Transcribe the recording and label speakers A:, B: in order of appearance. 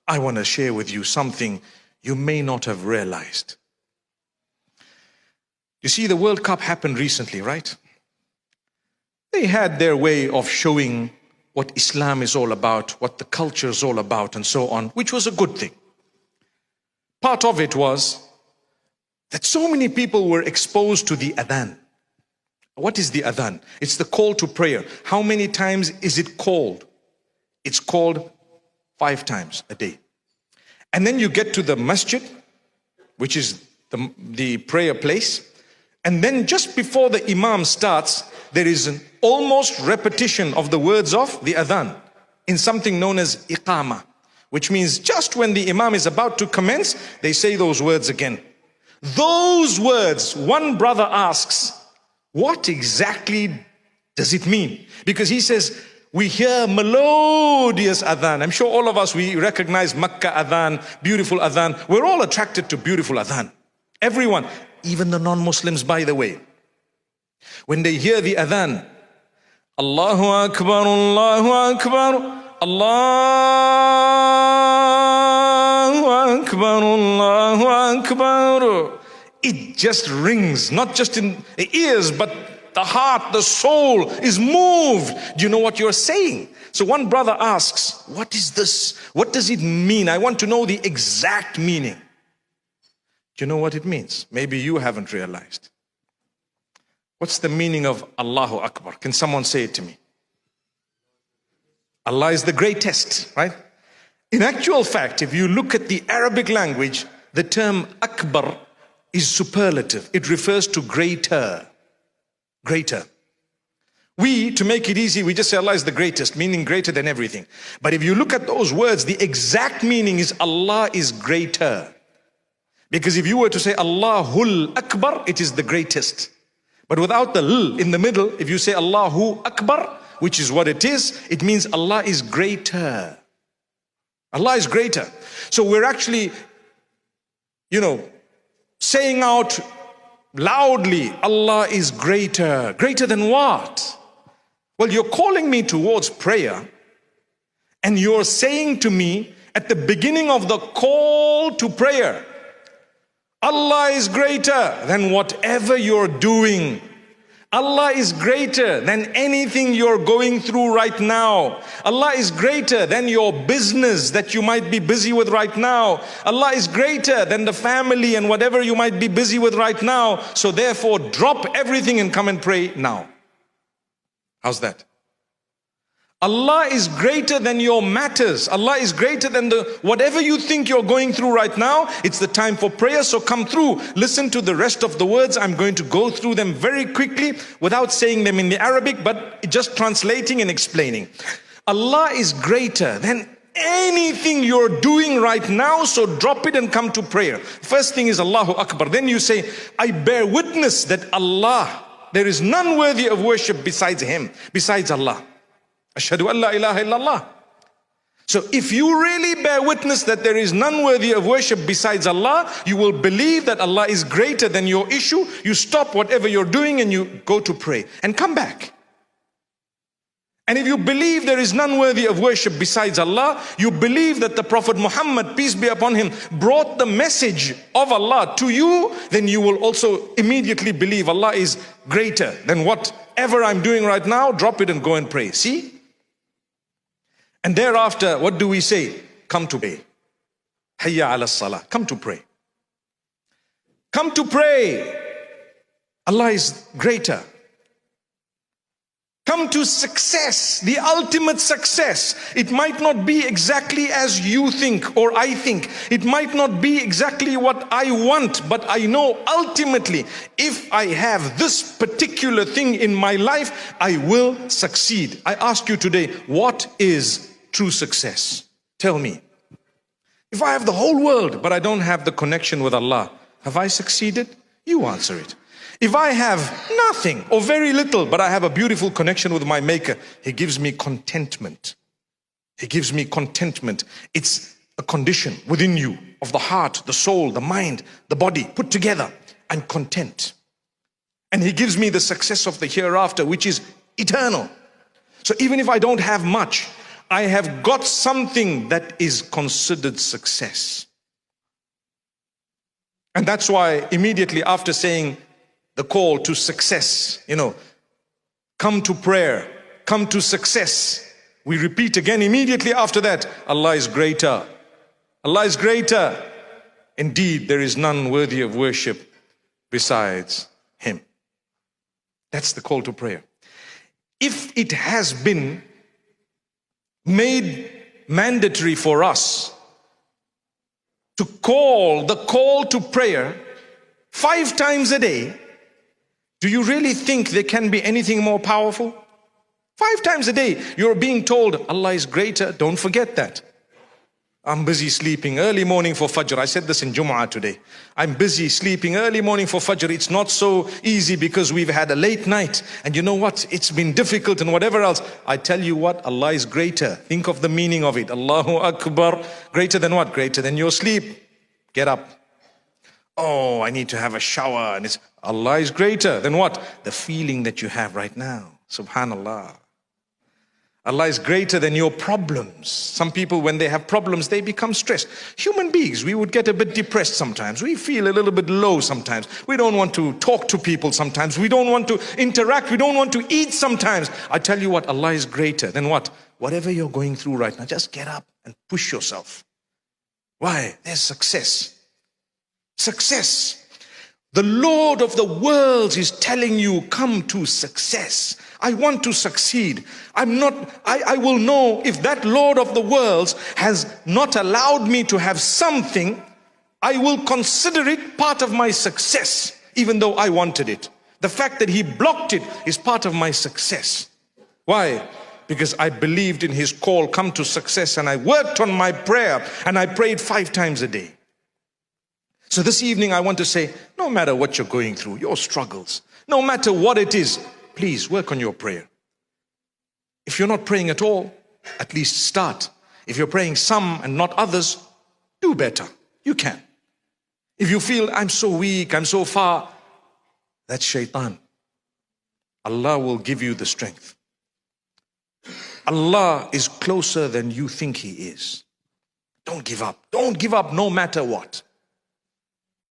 A: I want to share with you something you may not have realized. You see, the World Cup happened recently, right? They had their way of showing what Islam is all about, what the culture is all about, and so on, which was a good thing. Part of it was that so many people were exposed to the adhan. What is the adhan? It's the call to prayer. How many times is it called? It's called 5 times a day. And then you get to the masjid, which is the prayer place. And then just before the imam starts, there is an almost repetition of the words of the adhan in something known as iqama, which means just when the imam is about to commence, they say those words again. Those words, one brother asks, what exactly does it mean? Because he says, we hear melodious adhan. I'm sure all of us, we recognize Makkah adhan, beautiful adhan. We're all attracted to beautiful adhan. Everyone, even the non-Muslims, by the way. When they hear the adhan, Allahu Akbar, Allahu Akbar, Allahu Akbar, Allahu Akbar. It just rings, not just in the ears, but the heart, the soul is moved. Do you know what you're saying? So one brother asks, what is this? What does it mean? I want to know the exact meaning. Do you know what it means? Maybe you haven't realized. What's the meaning of Allahu Akbar? Can someone say it to me? Allah is the greatest, right? In actual fact, if you look at the Arabic language, the term Akbar is superlative. It refers to greater. Greater. We, to make it easy, we just say Allah is the greatest, meaning greater than everything. But if you look at those words, the exact meaning is Allah is greater. Because if you were to say Allahul Akbar, it is the greatest. But without the L in the middle, if you say Allahu Akbar, which is what it is, it means Allah is greater. Allah is greater. So we're actually, saying out loudly, Allah is greater. Greater than what? Well, you're calling me towards prayer, and you're saying to me at the beginning of the call to prayer, Allah is greater than whatever you're doing. Allah is greater than anything you're going through right now. Allah is greater than your business that you might be busy with right now. Allah is greater than the family and whatever you might be busy with right now. So therefore, drop everything and come and pray now. How's that? Allah is greater than your matters. Allah is greater than whatever you think you're going through right now. It's the time for prayer, so come through. Listen to the rest of the words. I'm going to go through them very quickly without saying them in the Arabic, but just translating and explaining. Allah is greater than anything you're doing right now, so drop it and come to prayer. First thing is Allahu Akbar. Then you say, I bear witness that Allah, there is none worthy of worship besides Him, besides Allah. Ashhadu an la ilaha illallah. So if you really bear witness that there is none worthy of worship besides Allah, you will believe that Allah is greater than your issue. You stop whatever you're doing and you go to pray and come back. And if you believe there is none worthy of worship besides Allah, you believe that the Prophet Muhammad, peace be upon him, brought the message of Allah to you, then you will also immediately believe Allah is greater than whatever I'm doing right now. Drop it and go and pray. See? And thereafter, what do we say? Come to pray. Hayya ala salah. Come to pray. Come to pray. Allah is greater. Come to success, the ultimate success. It might not be exactly as you think or I think. It might not be exactly what I want, but I know ultimately if I have this particular thing in my life, I will succeed. I ask you today, what is true success? Tell me. If I have the whole world, but I don't have the connection with Allah, have I succeeded? You answer it. If I have nothing or very little, but I have a beautiful connection with my Maker, He gives me contentment. He gives me contentment. It's a condition within you of the heart, the soul, the mind, the body put together. I'm content. And He gives me the success of the hereafter, which is eternal. So even if I don't have much, I have got something that is considered success. And that's why immediately after saying the call to success, come to prayer, come to success, we repeat again immediately after that, Allah is greater. Allah is greater. Indeed, there is none worthy of worship besides Him. That's the call to prayer. If it has been made mandatory for us to call the call to prayer 5 times a day, do you really think there can be anything more powerful? 5 times a day, you're being told Allah is greater. Don't forget that. I'm busy sleeping early morning for Fajr. I said this in Jum'ah today. I'm busy sleeping early morning for Fajr. It's not so easy because we've had a late night. And you know what? It's been difficult and whatever else. I tell you what, Allah is greater. Think of the meaning of it. Allahu Akbar. Greater than what? Greater than your sleep. Get up. Oh, I need to have a shower. And it's Allah is greater than what? The feeling that you have right now. Subhanallah. Allah is greater than your problems. Some people, when they have problems, they become stressed. Human beings, we would get a bit depressed sometimes. We feel a little bit low sometimes. We don't want to talk to people sometimes. We don't want to interact. We don't want to eat sometimes. I tell you what, Allah is greater than what? Whatever you're going through right now, just get up and push yourself. Why? There's success. Success. The Lord of the worlds is telling you, come to success. I want to succeed. I will know if that Lord of the worlds has not allowed me to have something, I will consider it part of my success, even though I wanted it. The fact that He blocked it is part of my success. Why? Because I believed in His call, come to success, and I worked on my prayer, and I prayed 5 times a day. So this evening I want to say, no matter what you're going through, your struggles, no matter what it is, please work on your prayer. If you're not praying at all, at least start. If you're praying some and not others, do better. You can. If you feel, I'm so weak, I'm so far, that's shaitan. Allah will give you the strength. Allah is closer than you think He is. Don't give up. Don't give up no matter what.